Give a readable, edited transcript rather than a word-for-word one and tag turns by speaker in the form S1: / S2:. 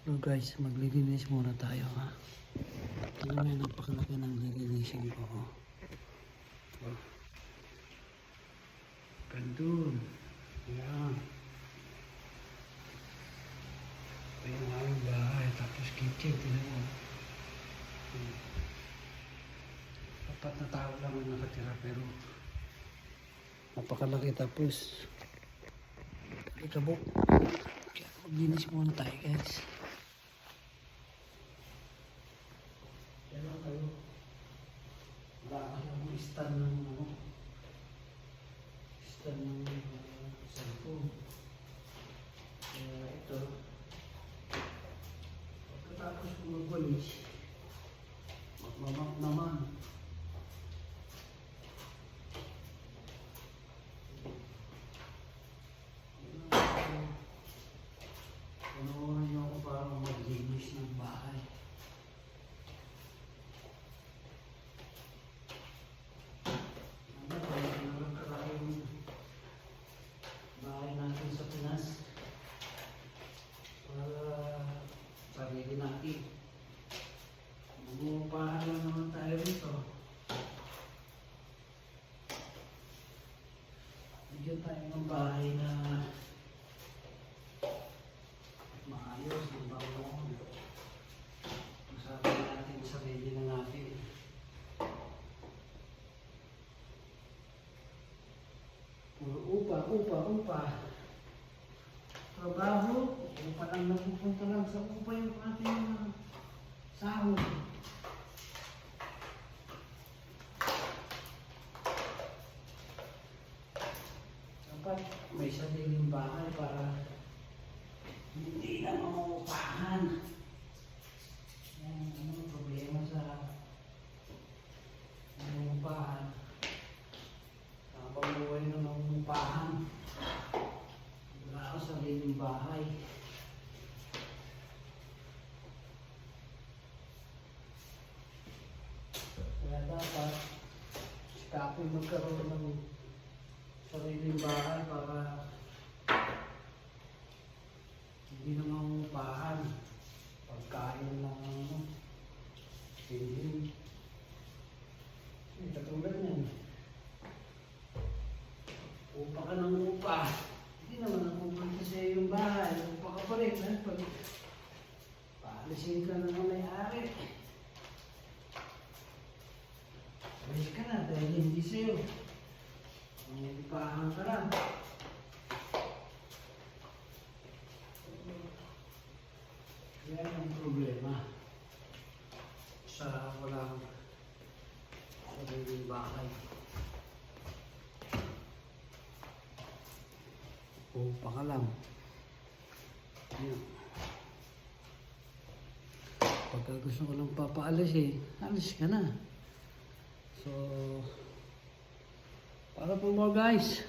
S1: So guys, maglilinis muna tayo ha. Tingnan mo yung napakalaki ng lilinisin ko. Oh. Gandun. Ayan. Ito yung aming bahay. Tapos kitchen. Tingnan mo. Apat na tao lang ang nakatira pero napakalaki. Tapos ikabok. Kaya maglinis muna tayo guys. Kailan kayo? Wala kayong stand ng stand ng cellphone. Kaya ito, pagkatapos ko magwalis, magmamak naman. Panoorin niyo ako para maglinis ng bahay. Bahay natin sa Pinas para sarili natin. Mamupahan lang naman tayo rito. Bigyan tayo ng bahay na maayos, ng bawang. Masabi natin sarili na natin. Puro upa. Trabaho, upa lang napupunta lang sa upa yung ating sahod. Dapat may sariling bahay para hindi na mamupahan. Yan, ano problema sa mamupahan. Habang buhay na mamupahan. Wala ako sariling bahay. Kaya dapat sikapin magkaroon ng sariling bahay para hindi na mamupahan. Pagkain ng hindi. Katulad yan. Upa ka ng upa. Hindi naman napupunta sa iyong bahay. Upa ka pa rin. Pag paalisin ka na ng may-ari. Alis ka na dahil hindi sa'yo. Upahan ka lang. Yan ang problema sa walang sariling bahay. Upa ka lang. Ayan. Pagka gusto ko lang papaalis alis ka na. So, para po more guys.